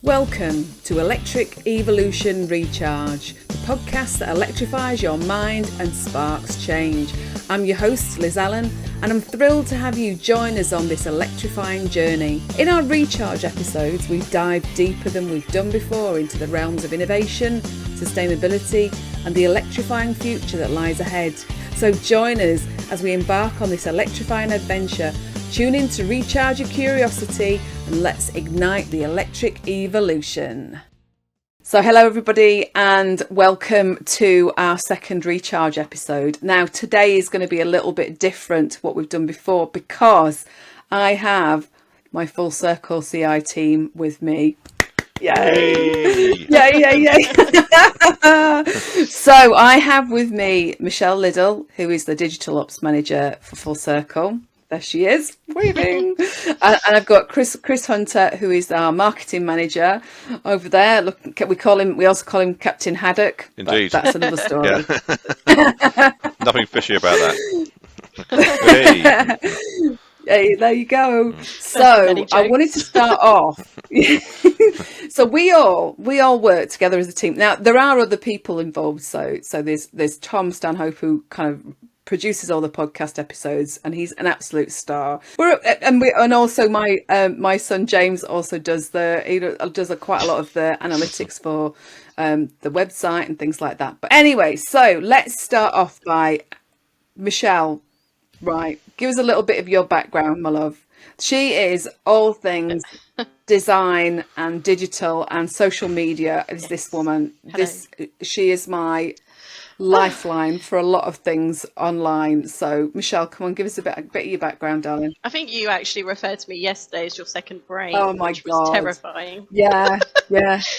Welcome to Electric Evolution Recharge, the podcast that electrifies your mind and sparks change. I'm your host, Allan, and I'm thrilled to have you join us on this electrifying journey. In our Recharge episodes, we dive deeper than we've done before into the realms of innovation, sustainability, and the electrifying future that lies ahead. So join us as we embark on this electrifying adventure. Tune in to recharge your curiosity and let's ignite the electric evolution. So hello everybody and welcome to our second Recharge episode. Now today is going to be a little bit different to what we've done before because I have my Full Circle CI team with me. Yay! Yay! So I have with me Michele Liddle, who is the Digital Ops Manager for Full Circle. There she is, waving. And I've got Chris Hunter, who is our marketing manager over there. Look, we also call him Captain Haddock. Indeed. That's another story. Yeah. Nothing fishy about that. Hey, there you go. So I wanted to start off. So we all work together as a team. Now there are other people involved. So there's Tom Stanhope, who kind of produces all the podcast episodes, and he's an absolute star. And also my son James also does quite a lot of the analytics for the website and things like that. But anyway, so let's start off by Michele. Right, give us a little bit of your background, my love. She is all things design and digital and social media. Is this woman? Hello. She is my lifeline for a lot of things online. So Michele, come on, give us a bit of your background, darling. I think you actually referred to me yesterday as your second brain. Oh my which God. was terrifying. Yeah,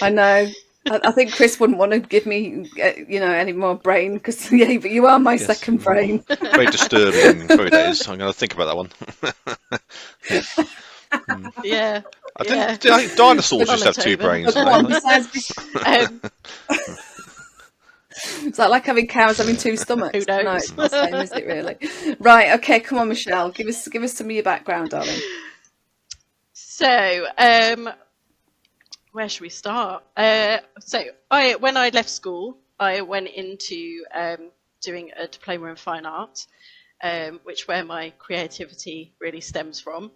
I know. I think Chris wouldn't want to give me, any more brain because, but you are my second brain. Very disturbing through days. I'm going to think about that one. Yeah. I think dinosaurs used to have two brains. It's like having cows having two stomachs. Who knows? No, it's not the same, is it really? Right, okay, come on, Michele. Give us some of your background, darling. So, where should we start? When I left school, I went into doing a diploma in fine art, where my creativity really stems from.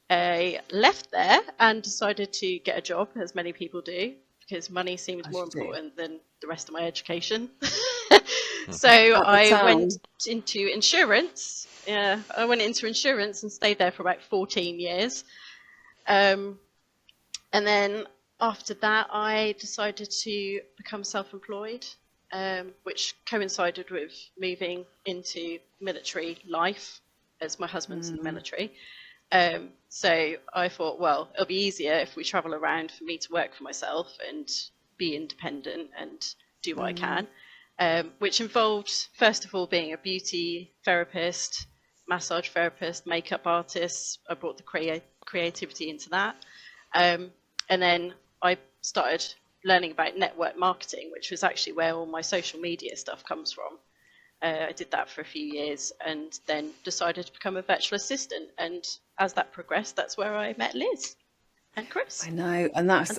I left there and decided to get a job, as many people do, because money seemed more important than the rest of my education. So I went into insurance. Yeah, I went into insurance and stayed there for about 14 years. And then after that, I decided to become self-employed, which coincided with moving into military life, as my husband's in the military. So I thought, well, it'll be easier if we travel around for me to work for myself and be independent and do what I can, which involved, first of all, being a beauty therapist, massage therapist, makeup artist. I brought the creativity into that. And then I started learning about network marketing, which was actually where all my social media stuff comes from. I did that for a few years and then decided to become a virtual assistant. And as that progressed, that's where I met Liz and Chris. I know, and that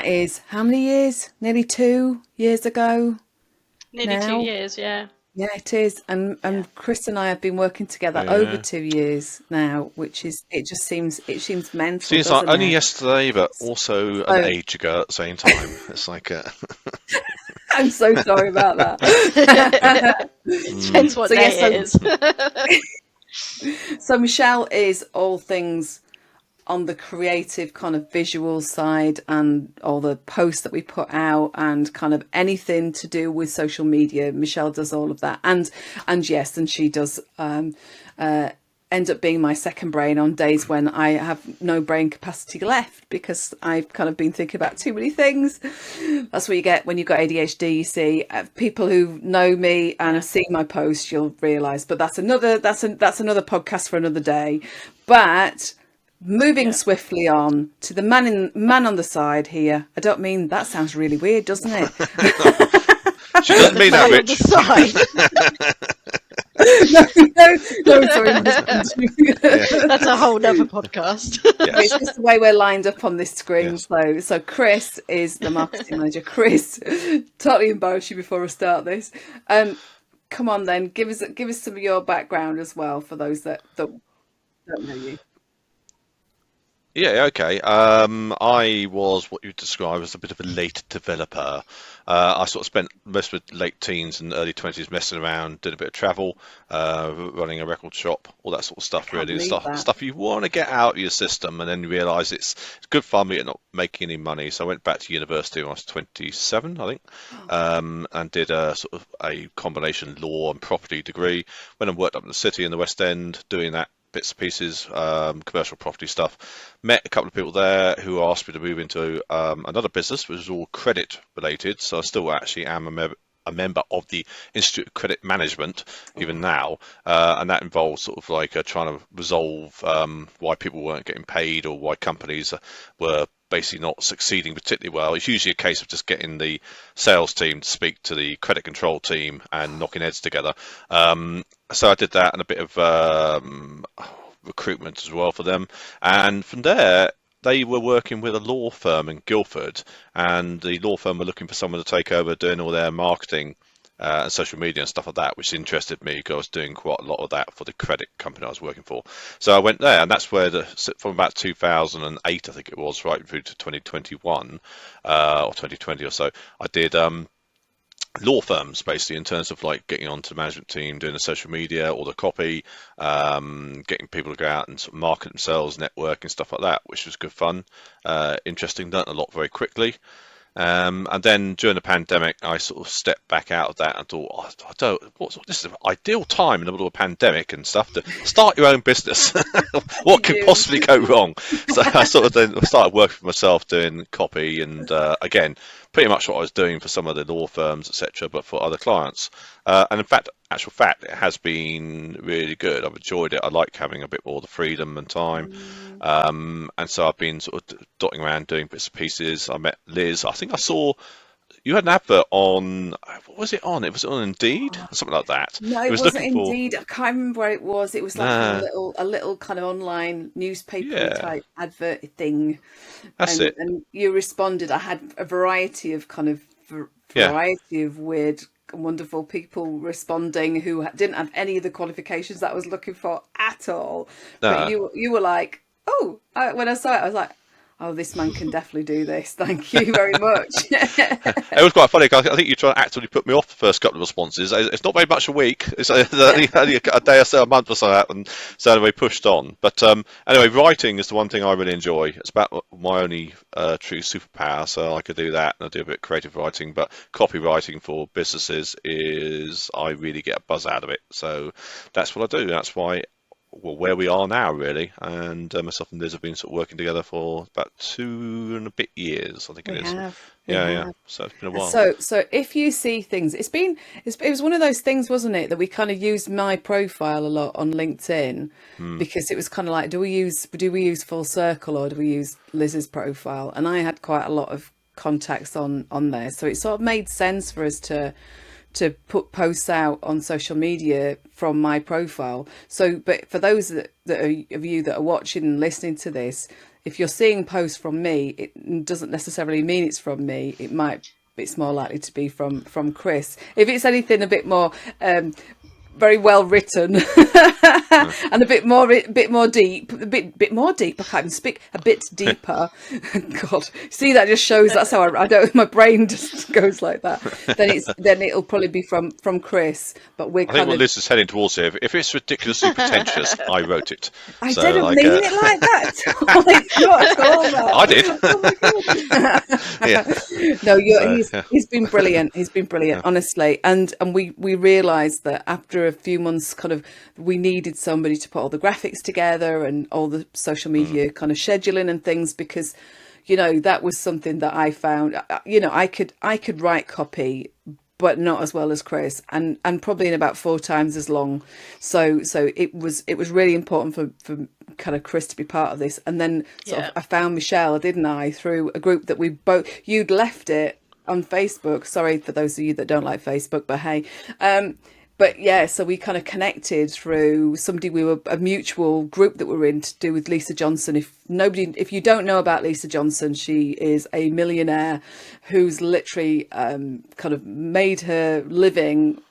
is how many years? Nearly 2 years ago. Nearly 2 years, yeah. Yeah, it is. And Chris and I have been working together over 2 years now, which is it seems mental. Seems like only yesterday, but also an age ago at the same time. It's like I'm so sorry about that. Depends what day it is. So Michele is all things on the creative kind of visual side and all the posts that we put out and kind of anything to do with social media. Michele does all of that. And she does end up being my second brain on days when I have no brain capacity left because I've kind of been thinking about too many things. That's what you get when you've got ADHD. You see, people who know me and have seen my posts, you'll realise. But that's another podcast for another day. But moving swiftly on to the man on the side here. I don't mean that sounds really weird, doesn't it? She doesn't mean that, Rich. no, sorry, my husband. That's a whole nother podcast. It's just the way we're lined up on this screen. Yes. So Chris is the marketing manager. Chris, totally embarrass you before I start this. Come on then, give us some of your background as well for those that don't know you. Yeah, okay. I was what you describe as a bit of a late developer. I sort of spent most of the late teens and early 20s messing around, did a bit of travel, running a record shop, all that sort of stuff, Can't really. believe that. Stuff you want to get out of your system, and then you realise it's good fun, but you're not making any money. So I went back to university when I was 27, I think, and did a sort of a combination law and property degree. Went and worked up in the city in the West End, doing that bits and pieces, commercial property stuff. Met a couple of people there who asked me to move into another business, which was all credit related. So I still actually am a member of the Institute of Credit Management even now, and that involves sort of like trying to resolve why people weren't getting paid or why companies were basically not succeeding particularly well. It's usually a case of just getting the sales team to speak to the credit control team and knocking heads together. So I did that and a bit of recruitment as well for them. And from there, they were working with a law firm in Guildford, and the law firm were looking for someone to take over doing all their marketing and social media and stuff like that, which interested me because I was doing quite a lot of that for the credit company I was working for. So I went there, and that's where from about 2008, I think it was, right through to 2021 or 2020 or so, I did law firms basically in terms of like getting onto the management team, doing the social media or the copy, getting people to go out and sort of market themselves, network and stuff like that, which was good fun, interesting, learned a lot very quickly. And then during the pandemic, I sort of stepped back out of that and thought, this is an ideal time in the middle of a pandemic and stuff to start your own business. What could possibly go wrong? So I sort of then started working for myself, doing copy and again, pretty much what I was doing for some of the law firms, etc., but for other clients. And in fact, actual fact, it has been really good. I've enjoyed it. I like having a bit more of the freedom and time. And so I've been sort of dotting around doing bits and pieces. I met Liz. I think I saw you had an advert on, what was it on? It was on Indeed, or something like that. No, It it was wasn't looking for, Indeed. I can't remember where it was. It was like a little kind of online newspaper yeah, type advert thing. that's it. And you responded. I had a variety of Yeah, variety of weird and wonderful people responding who didn't have any of the qualifications that I was looking for at all. But no. you were like, oh, when I saw it, I was like, oh, this man can definitely do this. Thank you very much. It was quite funny. 'Cause I think you try to actively put me off the first couple of responses. It's not very much a week. It's only a day or so, a month or so out, and so anyway, pushed on. But anyway, writing is the one thing I really enjoy. It's about my only true superpower, so I could do that, and I do a bit of creative writing. But copywriting for businesses is I really get a buzz out of it. So that's what I do. That's why. Well, where we are now, really, and myself and Liz have been sort of working together for about 2 and a bit years, I think We it is. have. Yeah. So it's been a while. So if you see things, it was one of those things, wasn't it, that we kind of used my profile a lot on LinkedIn because it was kind of like, do we use Full Circle or do we use Liz's profile? And I had quite a lot of contacts on there, so it sort of made sense for us to put posts out on social media from my profile. So, but for those of you that are watching and listening to this, if you're seeing posts from me, it doesn't necessarily mean it's from me. It's more likely to be from Chris. If it's anything a bit more very well written and a bit more deep. I can't even speak. A bit deeper. God, see, that just shows that's how I don't. My brain just goes like that. Then it'll probably be from Chris. But we're I think what Liz is heading towards here, if it's ridiculously pretentious, I wrote it. I So, didn't like, mean it like that. Oh, it's not at all that. I did. Oh my God. Yeah. No, So, he's been brilliant. He's been brilliant, honestly. And we realised that after a few months, kind of, we needed somebody to put all the graphics together and all the social media kind of scheduling and things, because, that was something that I found. I could write copy, but not as well as Chris, and probably in about 4 times as long. So it was really important for kind of Chris to be part of this. And then I found Michele, didn't I, through a group that you'd left it on Facebook. Sorry for those of you that don't like Facebook, but hey, but yeah, so we kind of connected through somebody, we were a mutual group that we were in to do with Lisa Johnson. If you don't know about Lisa Johnson, she is a millionaire who's literally kind of made her living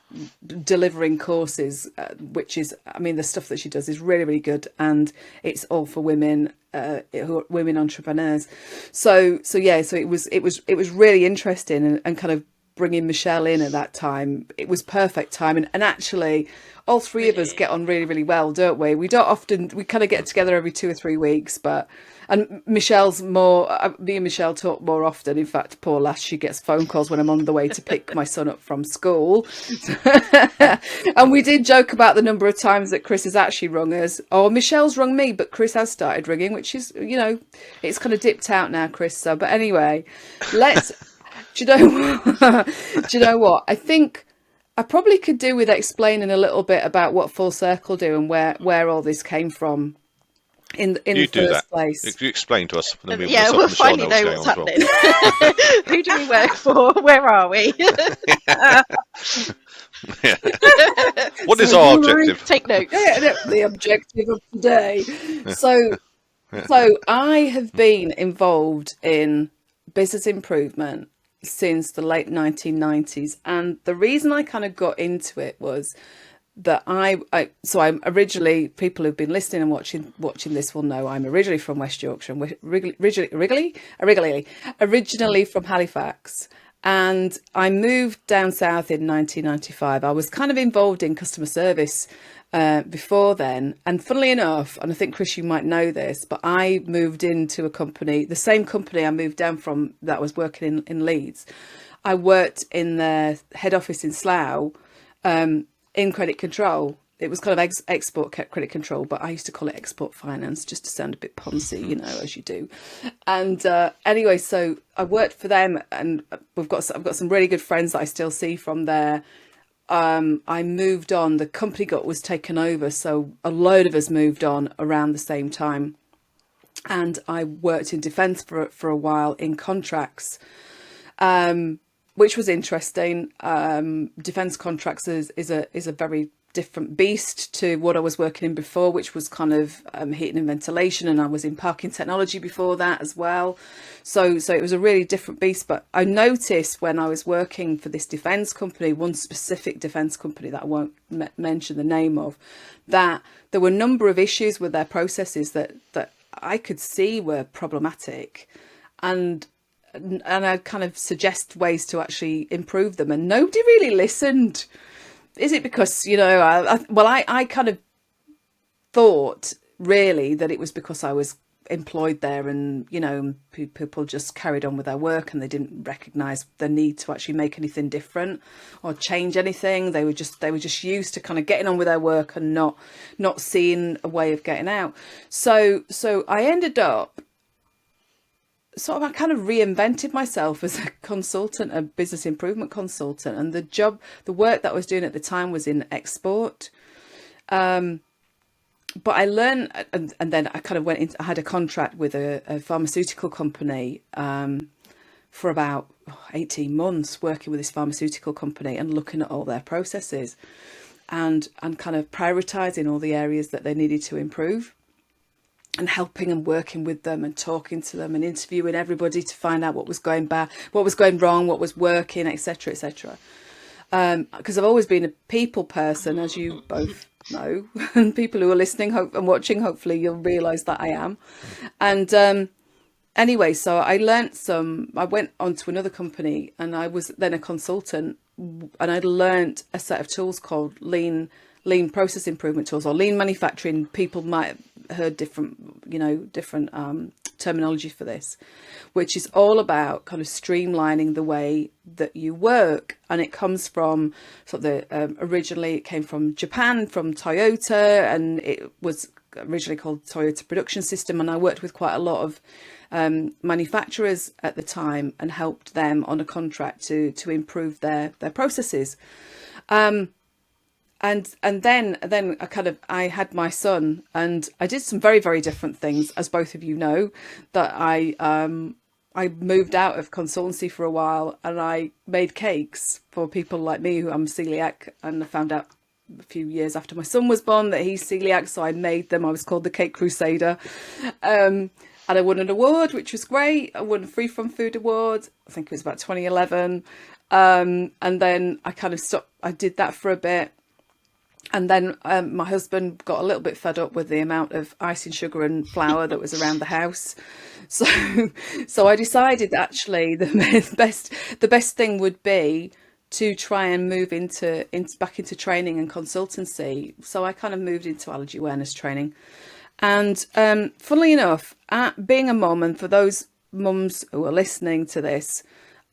delivering courses, which is, I mean, the stuff that she does is really, really good, and it's all for women, who are women entrepreneurs. So it was really interesting, and kind of bringing Michele in at that time, it was perfect time. And actually, all three of us get on really, really well, don't we? We don't often, we kind of get together every 2 or 3 weeks, and Michelle's more, me and Michele talk more often. In fact, poor lass, she gets phone calls when I'm on the way to pick my son up from school. And we did joke about the number of times that Chris has actually rung us. Or Michelle's rung me, but Chris has started ringing, which is, it's kind of dipped out now, Chris. So, but anyway, do you know what? I think I probably could do with explaining a little bit about what Full Circle do and where all this came from in the first place. If you explain to us, then we'll finally know what's happening. Who do we work for? Where are we? What is our objective? Take notes. The objective of today. So I have been involved in business improvement since the late 1990s, and the reason I kind of got into it was that I'm originally, people who've been listening and watching this will know I'm originally from West Yorkshire, and originally from Halifax, and I moved down south in 1995. I was kind of involved in customer service before then, and funnily enough, and I think Chris, you might know this, but I moved into a company, the same company I moved down from that was working in Leeds. I worked in their head office in Slough, in credit control. It was kind of export credit control, but I used to call it export finance just to sound a bit poncy, as you do. And anyway, so I worked for them, and I've got some really good friends that I still see from there. I moved on. The company was taken over, so a load of us moved on around the same time, and I worked in defence for a while in contracts, which was interesting. Defence contracts is a very different beast to what I was working in before, which was kind of heating and ventilation, and I was in parking technology before that as well. So it was a really different beast. But I noticed when I was working for this defence company, one specific defence company that I won't mention the name of, that there were a number of issues with their processes that I could see were problematic, and I'd kind of suggest ways to actually improve them, and nobody really listened. Is it because, I kind of thought really that it was because I was employed there, and, people just carried on with their work and they didn't recognise the need to actually make anything different or change anything. They were just used to kind of getting on with their work and not seeing a way of getting out. So I ended up I kind of reinvented myself as a consultant, a business improvement consultant, and the work that I was doing at the time was in export. But I learned, and then I kind of went into, I had a contract with a pharmaceutical company for about 18 months, working with this pharmaceutical company and looking at all their processes and kind of prioritising all the areas that they needed to improve, and helping and working with them and talking to them and interviewing everybody to find out what was going bad, what was going wrong, what was working, etc., etc. Because I've always been a people person, as you both know, and people who are listening and watching, hopefully you'll realise that I am. And anyway, so I went on to another company, and I was then a consultant, and I'd learnt a set of tools called lean process improvement tools, or lean manufacturing. People might have heard different terminology for this, which is all about kind of streamlining the way that you work. And it comes from originally it came from Japan, from Toyota, and it was originally called Toyota Production System. And I worked with quite a lot of manufacturers at the time and helped them on a contract to improve their processes. And then I had my son, and I did some very, very different things, as both of you know, that I moved out of consultancy for a while, and I made cakes for people like me who I'm celiac, and I found out a few years after my son was born that he's celiac, so I made them. I was called the Cake Crusader. And I won an award, which was great. I won a Free From Food award. I think it was about 2011. And then I kind of stopped. I did that for a bit. And then my husband got a little bit fed up with the amount of icing, sugar and flour that was around the house. So I decided that actually the best thing would be to try and move back into training and consultancy. So I kind of moved into allergy awareness training. And funnily enough, being a mum, and for those mums who are listening to this,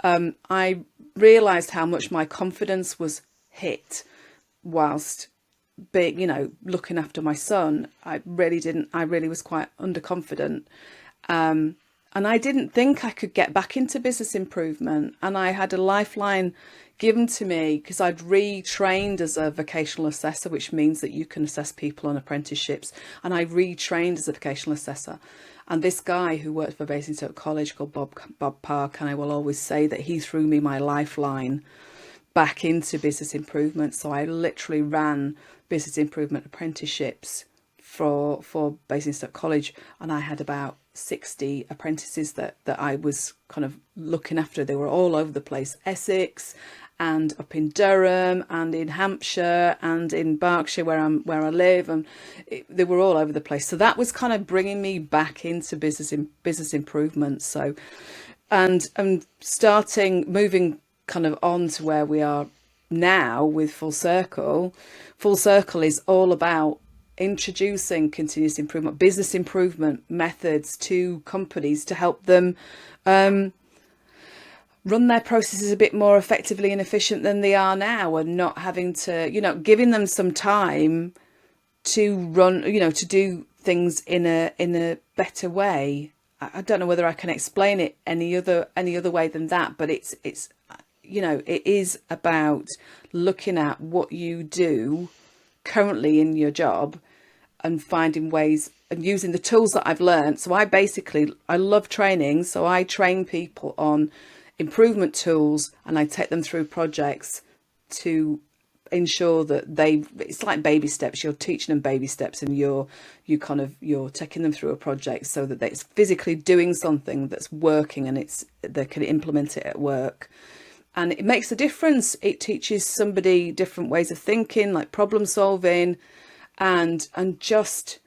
I realised how much my confidence was hit whilst being, looking after my son. I really was quite underconfident. And I didn't think I could get back into business improvement. And I had a lifeline given to me because I'd retrained as a vocational assessor, which means that you can assess people on apprenticeships. And I retrained as a vocational assessor. And this guy who worked for Basingstoke College called Bob Park, and I will always say that he threw me my lifeline back into business improvement. So I literally ran business improvement apprenticeships for Basingstoke College, and I had about 60 apprentices that I was kind of looking after. They were all over the place, Essex and up in Durham and in Hampshire and in Berkshire where I live, and they were all over the place. So that was kind of bringing me back into business improvement. So and moving kind of on to where we are now with Full Circle. Full Circle is all about introducing continuous improvement, business improvement methods to companies to help them run their processes a bit more effectively and efficient than they are now, and not having to, giving them some time to run, to do things in a better way. I don't know whether I can explain it any other way than that, but it's it is about looking at what you do currently in your job and finding ways and using the tools that I've learned. So I love training. So I train people on improvement tools, and I take them through projects to ensure that it's like baby steps. You're teaching them baby steps, and you're taking them through a project so that it's physically doing something that's working, and they can implement it at work. And it makes a difference. It teaches somebody different ways of thinking, like problem solving, and just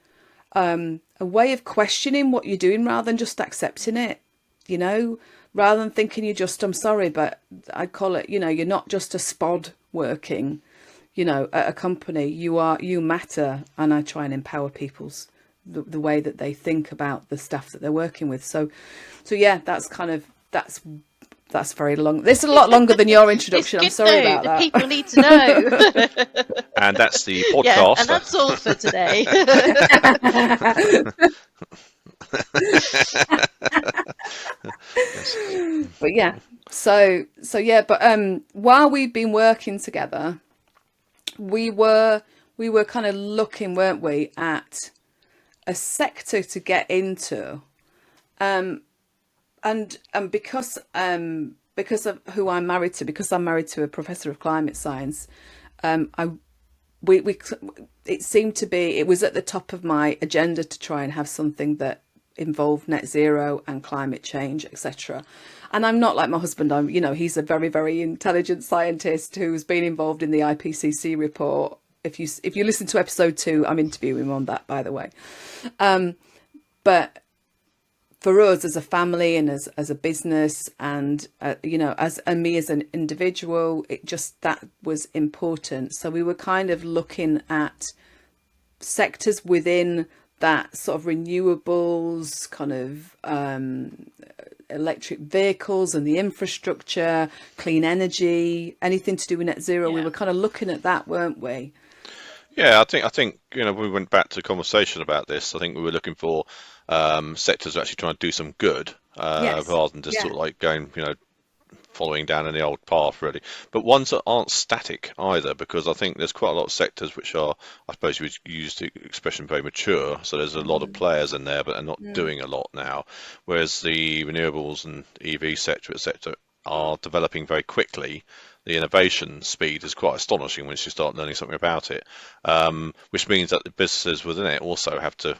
a way of questioning what you're doing rather than just accepting it, rather than thinking I'm sorry, but I call it, you're not just a spod working, at a company. You matter. And I try and empower the way that they think about the stuff that they're working with. So yeah, that's very long. This is a lot longer than your introduction. I'm sorry about that. The people need to know. And that's the podcast. Yeah, and that's all for today. But yeah, so yeah. But while we've been working together, we were kind of looking, weren't we, at a sector to get into. And because of who I'm married to, because I'm married to a professor of climate science, it seemed to be, it was at the top of my agenda to try and have something that involved net zero and climate change, etc. And I'm not like my husband. He's a very, very intelligent scientist who's been involved in the IPCC report. If you listen to episode 2, I'm interviewing him on that, by the way. But for us as a family and as a business, and and me as an individual, that was important. So we were kind of looking at sectors within that sort of renewables, kind of electric vehicles and the infrastructure, clean energy, anything to do with net zero. Yeah. We were kind of looking at that, weren't we? Yeah, I think we went back to conversation about this. I think we were looking for sectors that are actually trying to do some good, Yes. rather than just sort of like going, following down any old path, really. But ones that aren't static either, because I think there's quite a lot of sectors which are, I suppose you would use the expression, very mature. So there's a lot of players in there, but they're not doing a lot now. Whereas the renewables and EV sector, etc., are developing very quickly, the innovation speed is quite astonishing once you start learning something about it, which means that the businesses within it also have to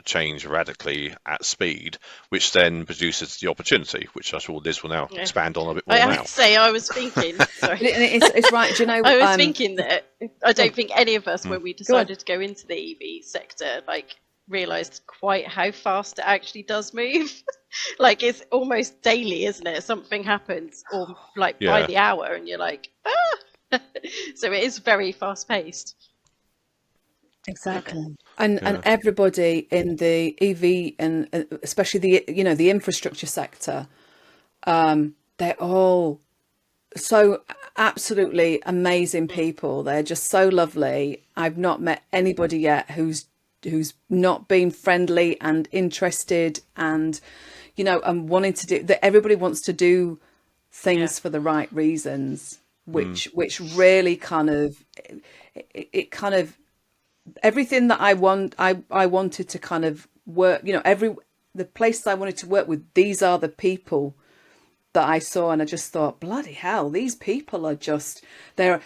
change radically at speed, which then produces the opportunity, which I'm sure Liz will now expand on a bit more I now. have to say, I was thinking, sorry. It's right. Do you know? I was thinking that I don't think any of us, when we Go on. decided to go into the EV sector, realised quite how fast it actually does move. It's almost daily, isn't it? Something happens, or by the hour, and you're like, ah! So it is very fast paced. Exactly. And everybody in the EV and especially the infrastructure sector, they're all so absolutely amazing people. They're just so lovely. I've not met anybody yet who's not been friendly and interested and and wanting to do that. Everybody wants to do things for the right reasons, which really kind of it kind of everything that I wanted to kind of work, the places I wanted to work with, these are the people that I saw, and I just thought, bloody hell, these people are just, they're,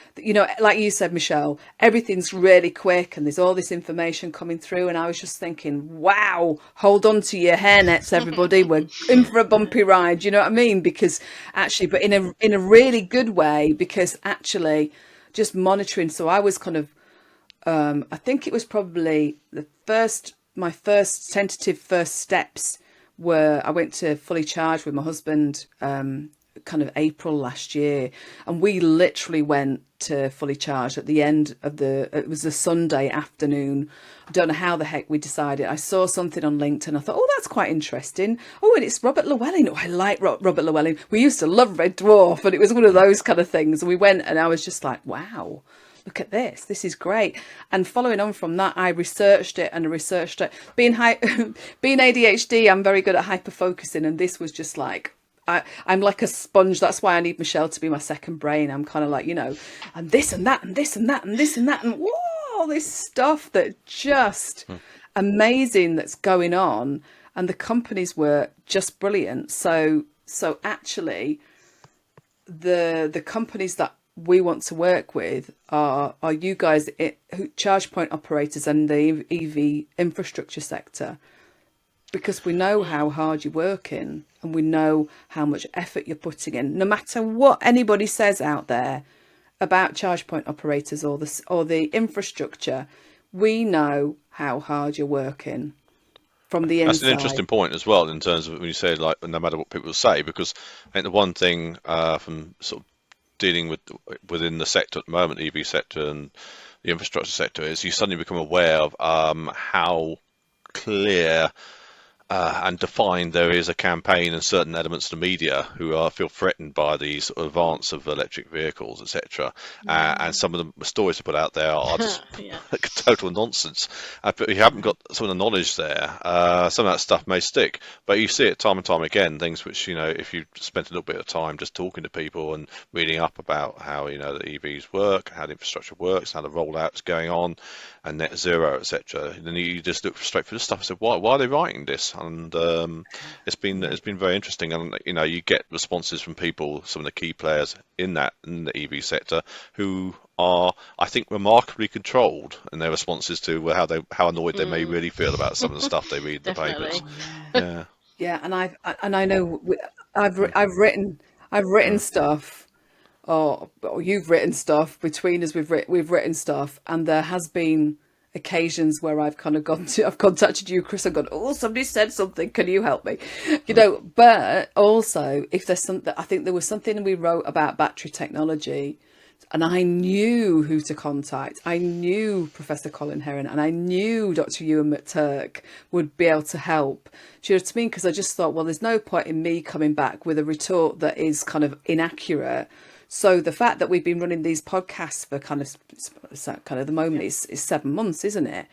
like you said, Michele, everything's really quick and there's all this information coming through, and I was just thinking, wow, hold on to your hairnets, everybody, we're in for a bumpy ride, you know what I mean? Because actually, but in a really good way, because actually just monitoring, so I was kind of, I think it was probably my first tentative first steps were I went to Fully Charged with my husband kind of April last year, and we literally went to Fully Charged at the end of it was a Sunday afternoon. I don't know how the heck we decided. I saw something on LinkedIn. I thought, oh, that's quite interesting. Oh, and it's Robert Llewellyn. Oh, I like Robert Llewellyn. We used to love Red Dwarf, and it was one of those kind of things. And we went, and I was just like, wow. Look at this. This is great. And following on from that, I researched it. Being ADHD, I'm very good at hyper focusing, and this was just like I'm like a sponge. That's why I need Michele to be my second brain. I'm kind of like, and this and that and this and that and this and that and whoa, all this stuff that just amazing that's going on, and the companies were just brilliant. So actually, the companies that we want to work with are you guys, charge point operators and the EV infrastructure sector, because we know how hard you're working and we know how much effort you're putting in. No matter what anybody says out there about charge point operators or the infrastructure, we know how hard you're working from the inside. That's an interesting point as well, in terms of when you say, like, no matter what people say, because I think the one thing from sort of dealing within the sector at the moment, the EV sector and the infrastructure sector, is you suddenly become aware of how clear and defined there is a campaign in certain elements of the media who feel threatened by the sort of advance of electric vehicles, etc. And some of the stories to put out there are just total nonsense. But if you haven't got some of the knowledge there, some of that stuff may stick. But you see it time and time again, things which, if you spent a little bit of time just talking to people and reading up about how, the EVs work, how the infrastructure works, how the rollout is going on, and net zero, etc. Then you just look straight for the stuff and say, why are they writing this? And it's been very interesting, and you get responses from people, some of the key players in the EV sector, who are, I think, remarkably controlled in their responses to how annoyed they may really feel about some of the stuff they read in the papers. Yeah, and I know I've written stuff, or you've written stuff. Between us, we've written stuff, and there has been occasions where I've kind of I've contacted you, Chris, and gone, oh, somebody said something, can you help me? But also, if there's something, I think there was something we wrote about battery technology, and I knew who to contact. I knew Professor Colin Heron, and I knew Dr. Ewan McTurk would be able to help. Do you know what I mean? Because I just thought, well, there's no point in me coming back with a retort that is kind of inaccurate. So the fact that we've been running these podcasts for kind of the moment is 7 months, isn't it?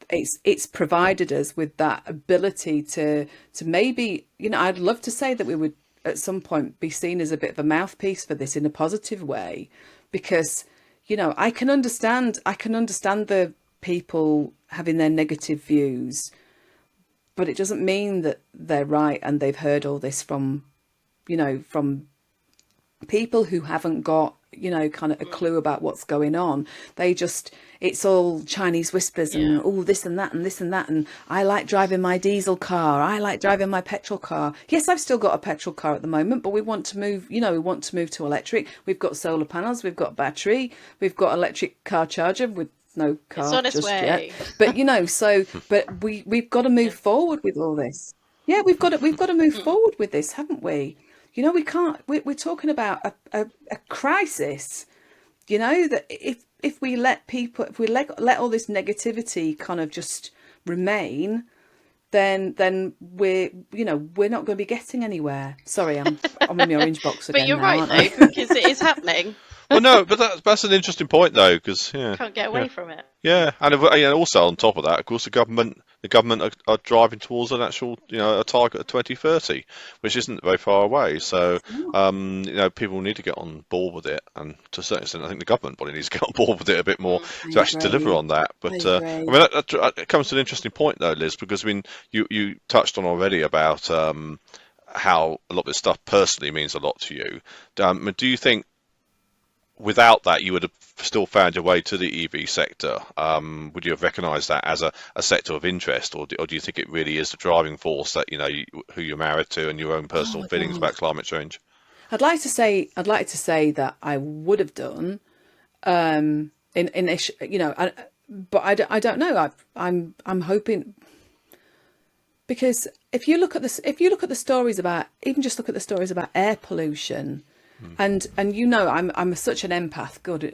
It's provided us with that ability to maybe, I'd love to say that we would at some point be seen as a bit of a mouthpiece for this in a positive way, because I can understand the people having their negative views, but it doesn't mean that they're right and they've heard all this from people who haven't got, kind of a clue about what's going on, it's all Chinese whispers and this and that and this and that. And I like driving my diesel car. I like driving my petrol car. Yes, I've still got a petrol car at the moment, but we want to move, we want to move to electric. We've got solar panels, we've got battery, we've got electric car charger with no car It's on its just way. yet. But, but we've got to move forward with all this. Yeah, we've got to move forward with this, haven't we? We can't. We're talking about a crisis. That if we let all this negativity kind of just remain, then we're not going to be getting anywhere. Sorry, I'm in my orange box again. But you're now, right, aren't I? though, because it is happening. Well, no, but that's an interesting point though, because Can't get away from it. yeah, and also on top of that, of course, the government are driving towards an actual, a target of 2030, which isn't very far away. So, people need to get on board with it, and to a certain extent, I think the government body needs to get on board with it a bit more to actually deliver on that. But that comes to an interesting point though, Liz, because you touched on already about how a lot of this stuff personally means a lot to you. Do you think without that, you would have still found your way to the EV sector? Would you have recognised that as a sector of interest, or do you think it really is the driving force that who you're married to and your own personal feelings about climate change? I'd like to say that I would have done, but I don't know. I'm hoping, because if you look at the stories about, even just look at the stories about air pollution. And I'm such an empath. God,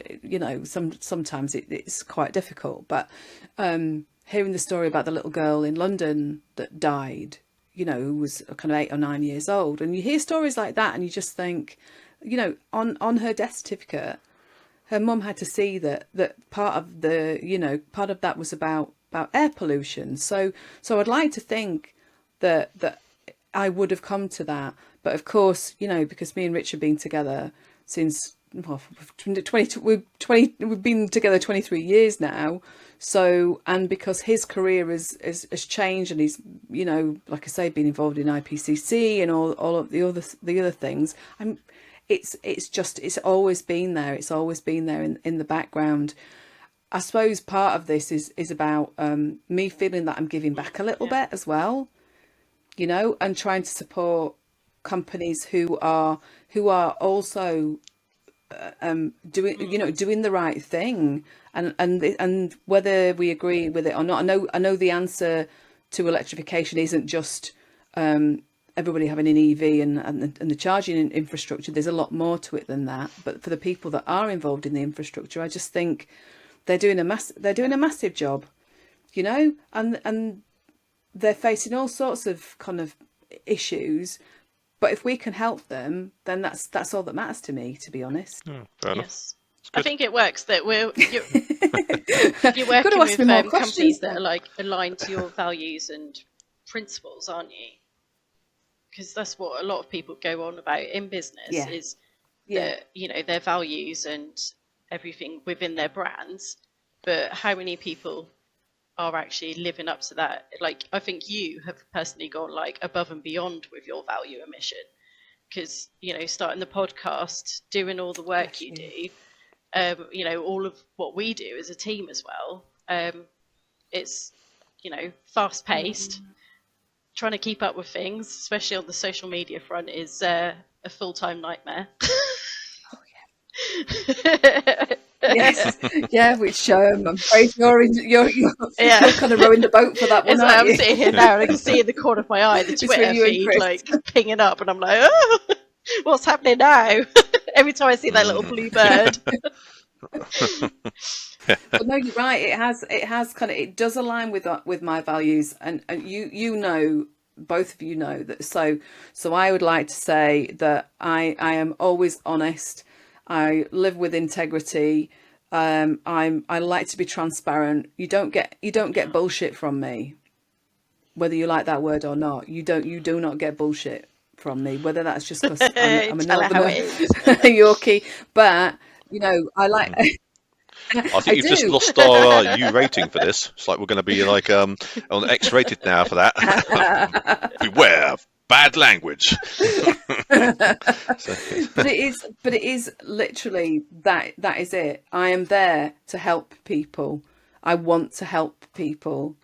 sometimes it's quite difficult. But hearing the story about the little girl in London that died, who was kind of 8 or 9 years old, and you hear stories like that, and you just think, on her death certificate, her mum had to see that part of that was about air pollution. So I'd like to think that I would have come to that. But of course, because me and Rich have been together since we've been together 23 years now. So, and because his career has changed, and he's, like I say, been involved in IPCC and all of the other things. It's always been there. It's always been there in the background. I suppose part of this is about me feeling that I'm giving back a little bit as well, and trying to support companies who are also doing the right thing, and whether we agree with it or not. I know the answer to electrification isn't just everybody having an EV and the charging infrastructure. There's a lot more to it than that. But for the people that are involved in the infrastructure, I just think they're doing a massive job, and they're facing all sorts of kind of issues. But if we can help them, then that's all that matters to me, to be honest. Yes, I think it works that you're working with companies that are aligned to your values and principles, aren't you? Because that's what a lot of people go on about in business is their values and everything within their brands. But how many people are actually living up to that? I think you have personally gone above and beyond with your value and mission, because starting the podcast, doing all the work you do, all of what we do as a team as well. It's fast paced. Trying to keep up with things, especially on the social media front, is a full-time nightmare. Yes, yeah, which I'm afraid you're kind of rowing the boat for that one. I'm sitting here now, and I can see in the corner of my eye the Twitter feed pinging up, and I'm like, oh, what's happening now? Every time I see that little blue bird. But no, you're right. It does align with my values, and you both of you know that. So I would like to say that I am always honest. I live with integrity. I like to be transparent. You don't get bullshit from me, whether you like that word or not. You do not get bullshit from me, whether that's just because I'm a Northerner, Yorkie. But I like. I think you've just lost our U rating for this. It's like we're going to be on X-rated now for that. Beware of bad language. But it is literally that is it. I am there to help people. I want to help people,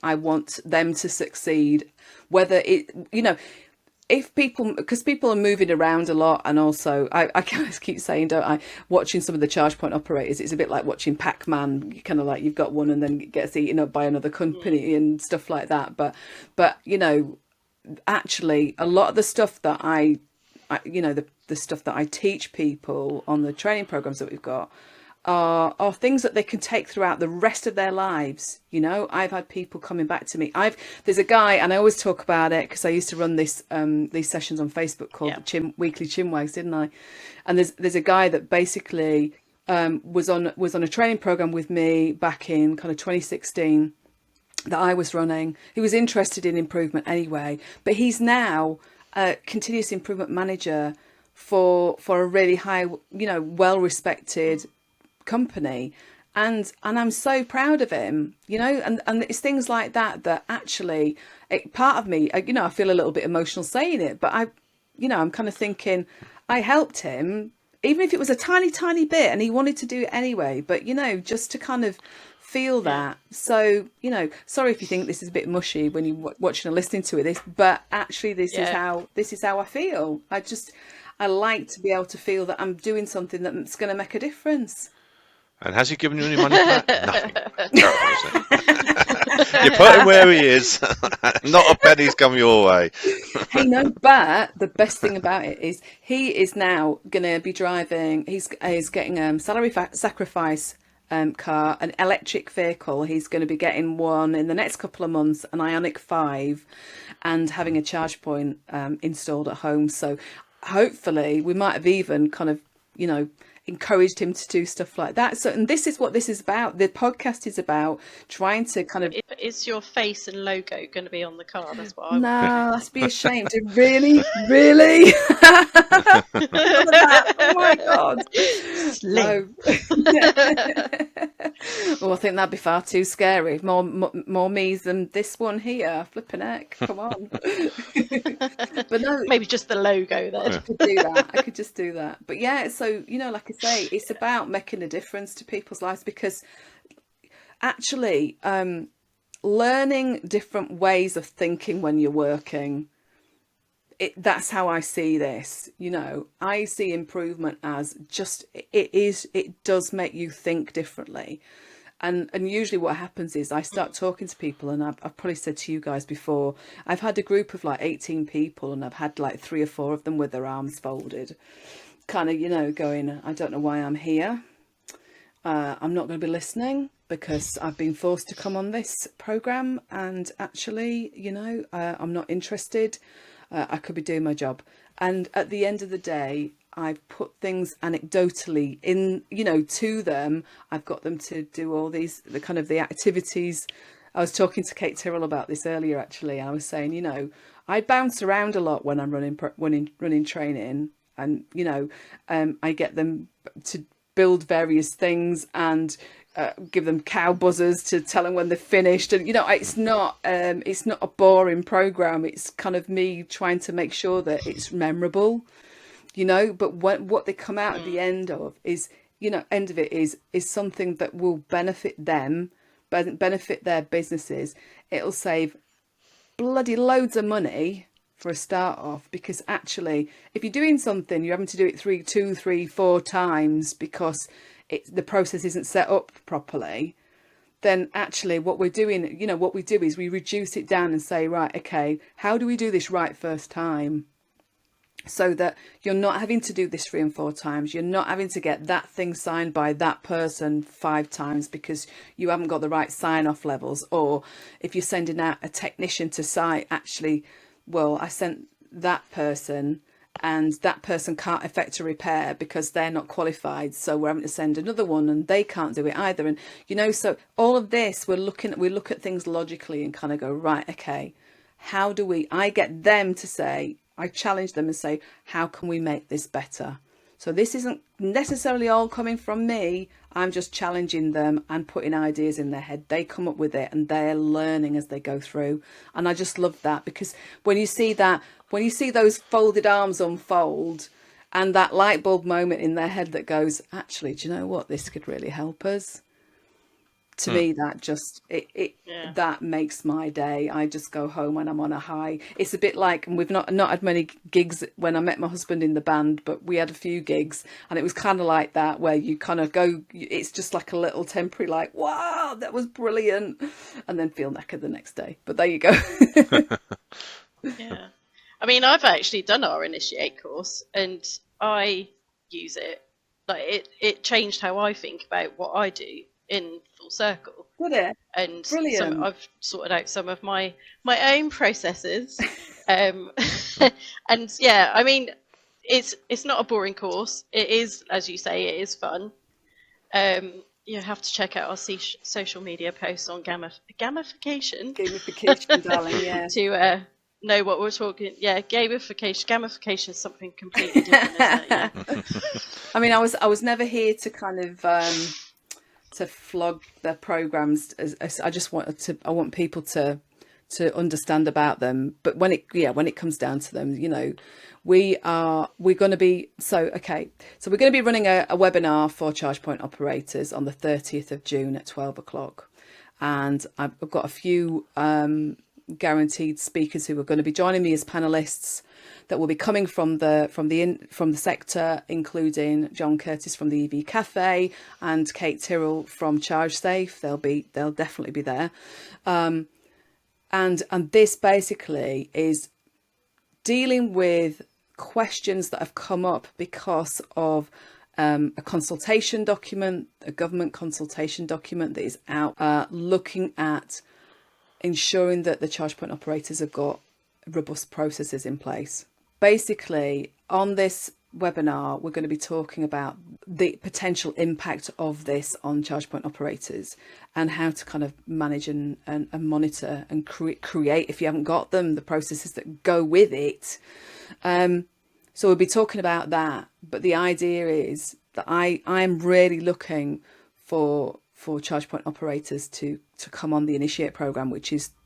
I want them to succeed, whether if people, because people are moving around a lot, and also I kind of keep saying, don't I, watching some of the charge point operators, it's a bit like watching Pac-Man. You kind of like, you've got one and then it gets eaten up by another company and stuff like that. But actually a lot of the stuff that the stuff that I teach people on the training programs that we've got are things that they can take throughout the rest of their lives. I've had people coming back to me. There's a guy, and I always talk about it because I used to run these sessions on Facebook called the Weekly Chinwags, didn't I? And there's a guy that basically was on a training program with me back in kind of 2016 that I was running. He was interested in improvement anyway, but he's now a continuous improvement manager for a really high, well respected company, and I'm so proud of him, and it's things like that actually, part of me, I feel a little bit emotional saying it, but I'm kind of thinking I helped him, even if it was a tiny bit, and he wanted to do it anyway, but just to kind of feel that. So sorry if you think this is a bit mushy when you're watching and listening to this, but actually this is how I feel. I like to be able to feel that I'm doing something that's going to make a difference. And has he given you any money for that? Nothing. You put him where he is. Not a penny's come your way. Hey, no, but the best thing about it is he is now going to be driving. He's getting a salary sacrifice car, an electric vehicle. He's going to be getting one in the next couple of months, an Ioniq 5, and having a charge point installed at home. So hopefully we might have even kind of, encouraged him to do stuff like that. So, and this is what this is about. The podcast is about trying to kind of... Is your face and logo going to be on the car? That's what I No, let's be ashamed. Really? Oh my God. No. Well, I think that'd be far too scary. More me than this one here. Flipping heck. Come on. But no. Maybe just the logo then. I could do that. I could just do that. But yeah, so, like I say, it's about making a difference to people's lives, because actually learning different ways of thinking when you're working, that's how I see this. I see improvement as just, it does make you think differently. And usually what happens is I start talking to people, and I've probably said to you guys before, I've had a group of like 18 people, and I've had like 3 or 4 of them with their arms folded, kind of, going, I don't know why I'm here. I'm not going to be listening because I've been forced to come on this program, and actually, I'm not interested. I could be doing my job. And at the end of the day, I've put things anecdotally in, to them. I've got them to do all these, the activities. I was talking to Kate Tyrrell about this earlier, actually. I was saying, I bounce around a lot when I'm running training, and, I get them to build various things and give them cow buzzers to tell them when they're finished. And, it's not a boring program. It's kind of me trying to make sure that it's memorable. But what they come out at the end of is, end of it is something that will benefit them, benefit their businesses. It'll save bloody loads of money for a start off, because actually, if you're doing something, you're having to do it 2, 3, 4 times because the process isn't set up properly, then actually what we're doing, what we do is we reduce it down and say, right, okay, how do we do this right first time? So that you're not having to do this 3 and 4 times. You're not having to get that thing signed by that person 5 times because you haven't got the right sign-off levels. Or if you're sending out a technician to site, actually, well, I sent that person and that person can't effect a repair because they're not qualified. So we're having to send another one and they can't do it either. And, so all of this, we look at things logically and kind of go, right, okay, how do I get them to say, I challenge them and say, how can we make this better? So this isn't necessarily all coming from me. I'm just challenging them and putting ideas in their head. They come up with it and they're learning as they go through. And I just love that, because when you see those folded arms unfold and that light bulb moment in their head that goes, actually, do you know what? This could really help us. To me, that just that makes my day. I just go home and I'm on a high. It's a bit like, and we've not had many gigs when I met my husband in the band, but we had a few gigs, and it was kind of like that, where you kind of go, it's just like a little temporary, like, wow, that was brilliant, and then feel knackered the next day. But there you go. Yeah. I mean, I've actually done our Initiate course, and I use it. Like, it changed how I think about what I do in full circle. Did it? And Brilliant. I've sorted out some of my own processes. And yeah, I mean, it's not a boring course. It is, as you say, it is fun. You have to check out our social media posts on gamification. Gamification, darling, yeah. To know what we're talking. Yeah, gamification is something completely different, isn't it? Yeah. I mean, I was never here to kind of to flog the programs. As I just I want people to understand about them. But when it comes down to them, you know, we're going to be so we're going to be running a webinar for ChargePoint operators on the 30th of June at 12 o'clock, and I've got a few guaranteed speakers who are going to be joining me as panelists that will be coming from the sector, including John Curtis from the EV Cafe and Kate Tyrrell from ChargeSafe. They'll definitely be there, and this basically is dealing with questions that have come up because of a consultation document, a government consultation document that is out, looking at ensuring that the ChargePoint operators have got robust processes in place. Basically, on this webinar, we're going to be talking about the potential impact of this on ChargePoint operators and how to kind of manage and monitor and create, if you haven't got them, the processes that go with it. So we'll be talking about that. But the idea is that I'm really looking for ChargePoint operators to come on the Initiate program,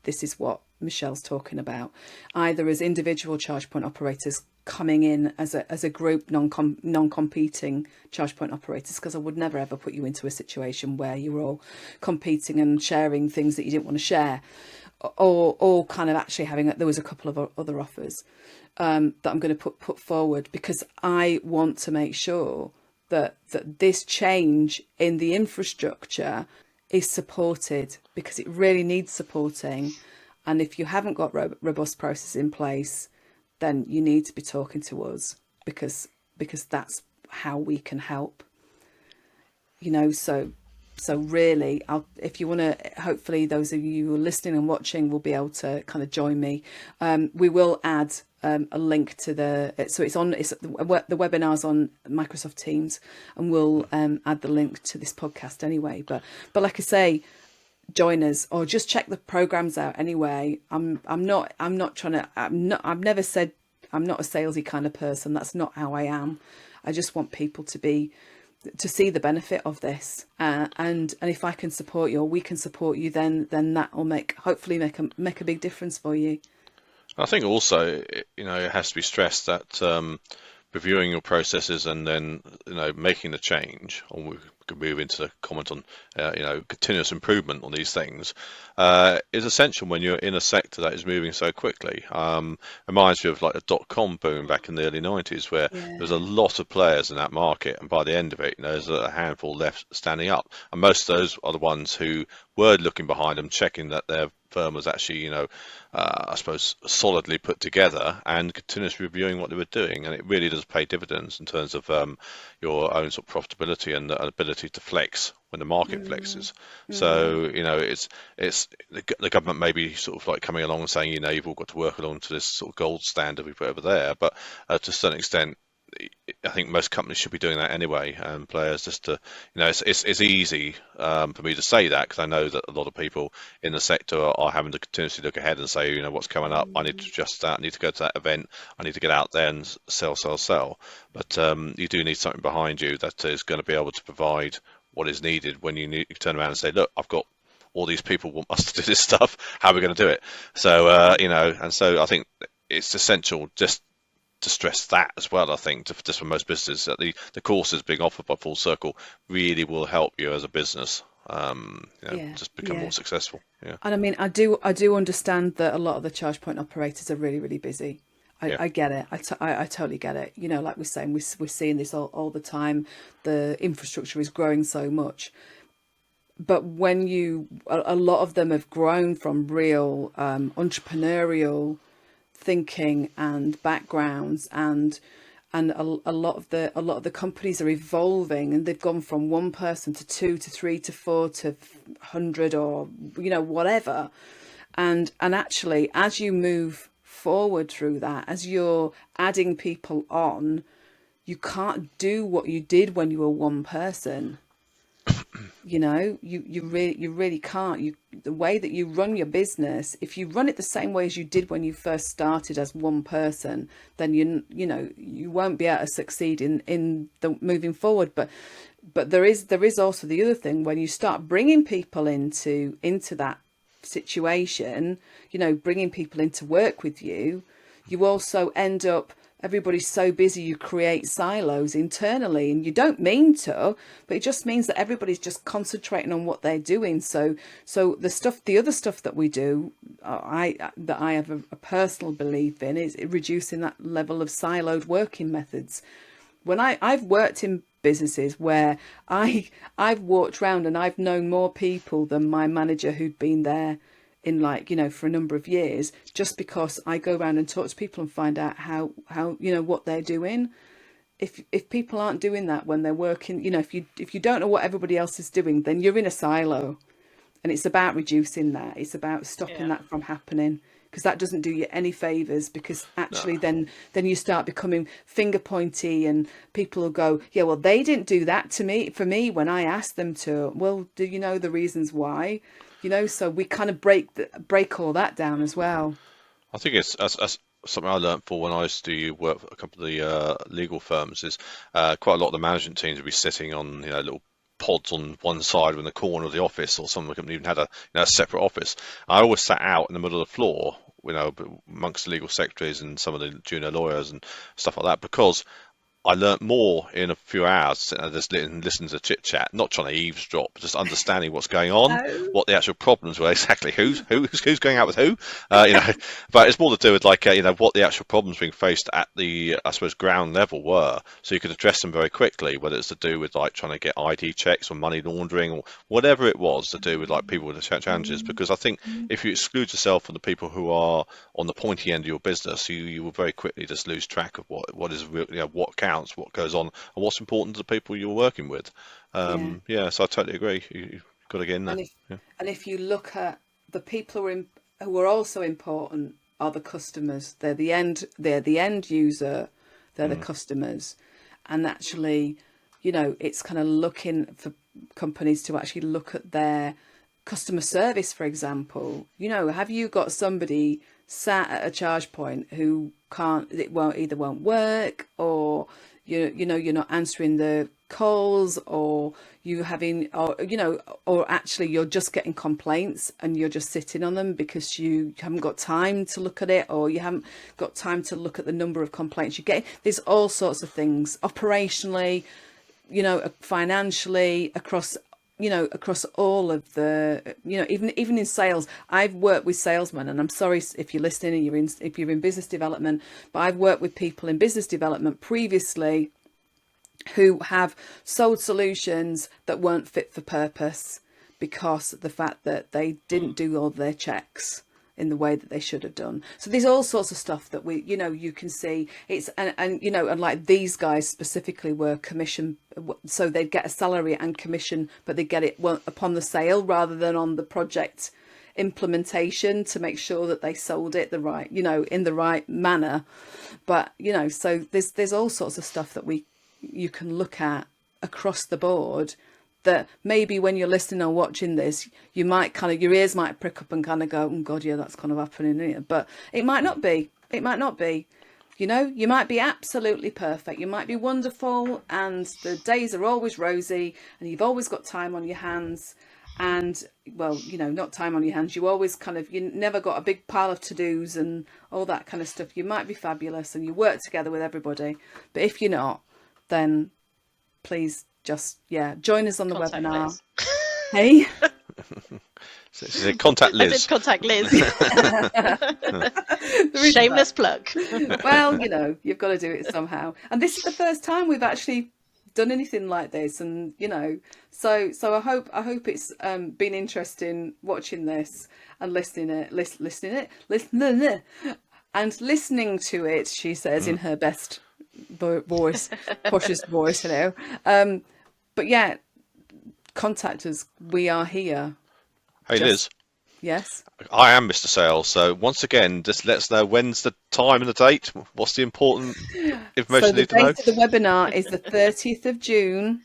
this is what Michelle's talking about, either as individual ChargePoint operators coming in as a group, non-competing ChargePoint operators, because I would never ever put you into a situation where you're all competing and sharing things that you didn't want to share, or kind of actually there was a couple of other offers that I'm going to put forward, because I want to make sure that this change in the infrastructure is supported, because it really needs supporting. And if you haven't got robust processes in place, then you need to be talking to us, because that's how we can help. You know, so really, if you want to, hopefully those of you who are listening and watching will be able to kind of join me. We will add a link to the webinar's on Microsoft Teams, and we'll add the link to this podcast anyway. But like I say, join us or just check the programs out anyway. I've never said I'm not a salesy kind of person. That's not how I am. I just want people to see the benefit of this, and if I can support you, or we can support you, then that will hopefully make a big difference for you. I think also, you know, it has to be stressed that reviewing your processes and then, you know, making the change, or we could move into the comment on, you know, continuous improvement on these things, is essential when you're in a sector that is moving so quickly. Reminds me of like the dot-com boom back in the early 90s, where there's a lot of players in that market, and by the end of it, you know, there's a handful left standing up, and most of those are the ones who were looking behind them, checking that their firm was actually, you know, I suppose solidly put together, and continuously reviewing what they were doing. And it really does pay dividends in terms of your own sort of profitability and the ability to flex when the market flexes. So, you know, it's the government may be sort of like coming along and saying, you know, you've all got to work along to this sort of gold standard we put over there, but to a certain extent, I think most companies should be doing that anyway, and players just to, it's easy for me to say that because I know that a lot of people in the sector are having to continuously look ahead and say, what's coming up. I need to adjust that. I need to go to that event. I need to get out there and sell, sell, sell. But you do need something behind you that is going to be able to provide what is needed when you turn around and say, look, I've got all these people want us to do this stuff. How are we going to do it? So, and so I think it's essential just to stress that as well. I think just for most businesses, that the courses being offered by Full Circle really will help you as a business, just become more successful. Yeah. And I mean, I do understand that a lot of the charge point operators are really, really busy. I get it. I totally get it. Like we're saying, we're seeing this all the time. The infrastructure is growing so much. But when a lot of them have grown from real entrepreneurial thinking and backgrounds, and a lot of the companies are evolving, and they've gone from one person to 2 to 3 to 4 to 100 or whatever. And actually, as you move forward through that, as you're adding people on, you can't do what you did when you were one person. You really can't. The way that you run your business, if you run it the same way as you did when you first started as one person, then you won't be able to succeed in the moving forward. But there is also the other thing, when you start bringing people into that situation, bringing people in to work with you, you also end up, everybody's so busy, you create silos internally, and you don't mean to, but it just means that everybody's just concentrating on what they're doing. So the other stuff that we do, I have a personal belief in, is reducing that level of siloed working methods. When I've worked in businesses where I've walked around and I've known more people than my manager who'd been there in for a number of years, just because I go around and talk to people and find out how what they're doing. If people aren't doing that when they're working, if you don't know what everybody else is doing, then you're in a silo. And it's about reducing that. It's about stopping that from happening, because that doesn't do you any favors, because actually then you start becoming finger pointy, and people will go, yeah, well, they didn't do that for me when I asked them to. Well, do you know the reasons why? So we kind of break all that down as well. I think it's something I learned when I used to work for a couple of the legal firms, is quite a lot of the management teams would be sitting on little pods on one side in the corner of the office, or some of them even had a separate office. I always sat out in the middle of the floor, amongst the legal secretaries and some of the junior lawyers and stuff like that, because I learnt more in a few hours just listening to chit chat, not trying to eavesdrop, just understanding what's going on, what the actual problems were, exactly who's going out with who, But it's more to do with what the actual problems being faced at the, I suppose, ground level were, so you could address them very quickly, whether it's to do with trying to get ID checks or money laundering or whatever it was to do with people with the challenges. Because I think if you exclude yourself from the people who are on the pointy end of your business, you will very quickly just lose track of what is real, what counts, what goes on, and what's important to the people you're working with. So I totally agree. You've got to get in there. And if you look at the people who are also important, are the customers. They're the end user. They're the customers. And actually, it's kind of looking for companies to actually look at their customer service, for example. Have you got somebody sat at a charge point who won't work, or you're not answering the calls, or or actually you're just getting complaints and you're just sitting on them because you haven't got time to look at it, or you haven't got time to look at the number of complaints you get. There's all sorts of things operationally, financially, across all of the, even in sales. I've worked with salesmen, and I'm sorry if you're listening and if you're in business development, but I've worked with people in business development previously who have sold solutions that weren't fit for purpose because of the fact that they didn't do all their checks in the way that they should have done. So there's all sorts of stuff that you can see. It's and like these guys specifically were commission, so they'd get a salary and commission, but they get it upon the sale rather than on the project implementation to make sure that they sold it the right, in the right manner. But, so there's all sorts of stuff that you can look at across the board, that maybe when you're listening or watching this, you might your ears might prick up and kind of go, oh God, yeah, that's kind of happening here. But it might not be. It might not be. You might be absolutely perfect. You might be wonderful, and the days are always rosy, and you've always got time on your hands. And, well, not time on your hands. You always you never got a big pile of to-dos and all that kind of stuff. You might be fabulous and you work together with everybody. But if you're not, then please just, join us on the Contact webinar. Liz. Hey? So contact Liz. I did contact Liz. Shameless plug. Well, you've got to do it somehow. And this is the first time we've actually done anything like this, and so I hope it's been interesting watching this and listening and listening to it, she says in her best voice, poshest voice, but yeah, contact us. We are here. Hey, Liz. Yes. I am Mr. Sales, so once again, just let us know when's the time and the date. What's the important information you need to know? So the date of the webinar is the 30th of June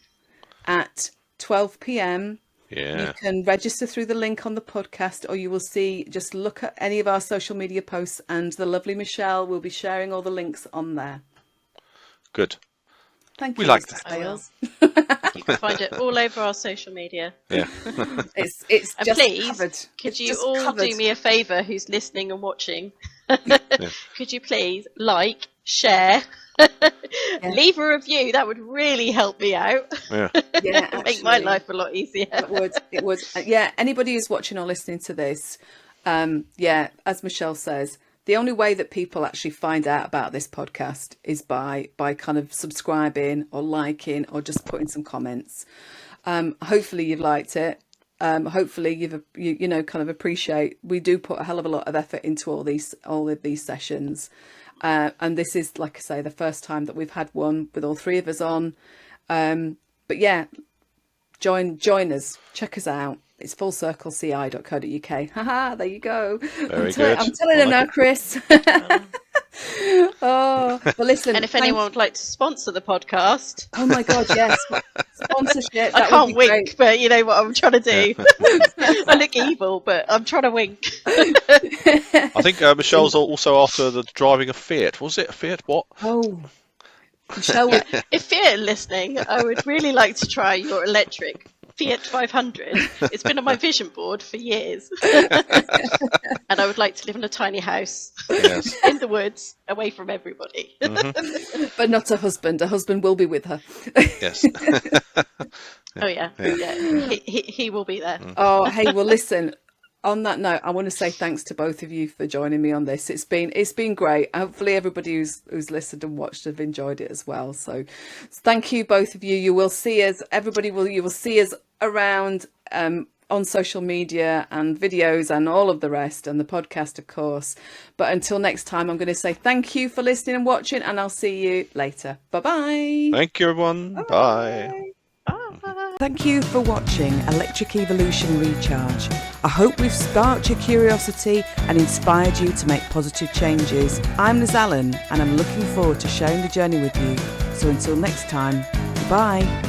at 12 p.m. Yeah. You can register through the link on the podcast, or you will just look at any of our social media posts, and the lovely Michele will be sharing all the links on there. Good. Thank you. We like Mr. that. Sales. You can find it all over our social media. Yeah. It's And just please, covered. could It's you just all covered. do me a favour, who's listening and watching? Could you please share, leave a review? That would really help me out. Yeah. Yeah, Make my actually. life a lot easier. It would. Yeah, anybody who's watching or listening to this, as Michele says, the only way that people actually find out about this podcast is by kind of subscribing or liking or just putting some comments. Hopefully you've liked it. Hopefully you kind of appreciate. We do put a hell of a lot of effort into all of these sessions, and this is, like I say, the first time that we've had one with all three of us on. But yeah, join us, check us out. It's fullcircleci.co.uk. Haha, there you go. Very good. I'm telling her now, Chris. Oh, well, listen. And if anyone would like to sponsor the podcast, oh my God, yes, sponsorship. I that can't would be wink, great. but you know what I'm trying to do. I look evil, but I'm trying to wink. I think Michelle's also after the driving a Fiat. Was it a Fiat? What? Oh, Michele. If you're listening, I would really like to try your electric Fiat 500. It's been on my vision board for years. And I would like to live in a tiny house in the woods, away from everybody. But not a husband. A husband will be with her. Yes. Oh yeah. He will be there. Oh, hey, well, listen. On that note, I want to say thanks to both of you for joining me on this. It's been great. Hopefully, everybody who's listened and watched have enjoyed it as well. So, thank you, both of you. You will see us. You will see us around on social media and videos and all of the rest, and the podcast, of course. But until next time, I'm going to say thank you for listening and watching, and I'll see you later. Bye bye. Thank you, everyone. Bye. Bye. Thank you for watching Electric Evolution Recharge. I hope we've sparked your curiosity and inspired you to make positive changes. I'm Allan, and I'm looking forward to sharing the journey with you. So until next time, goodbye.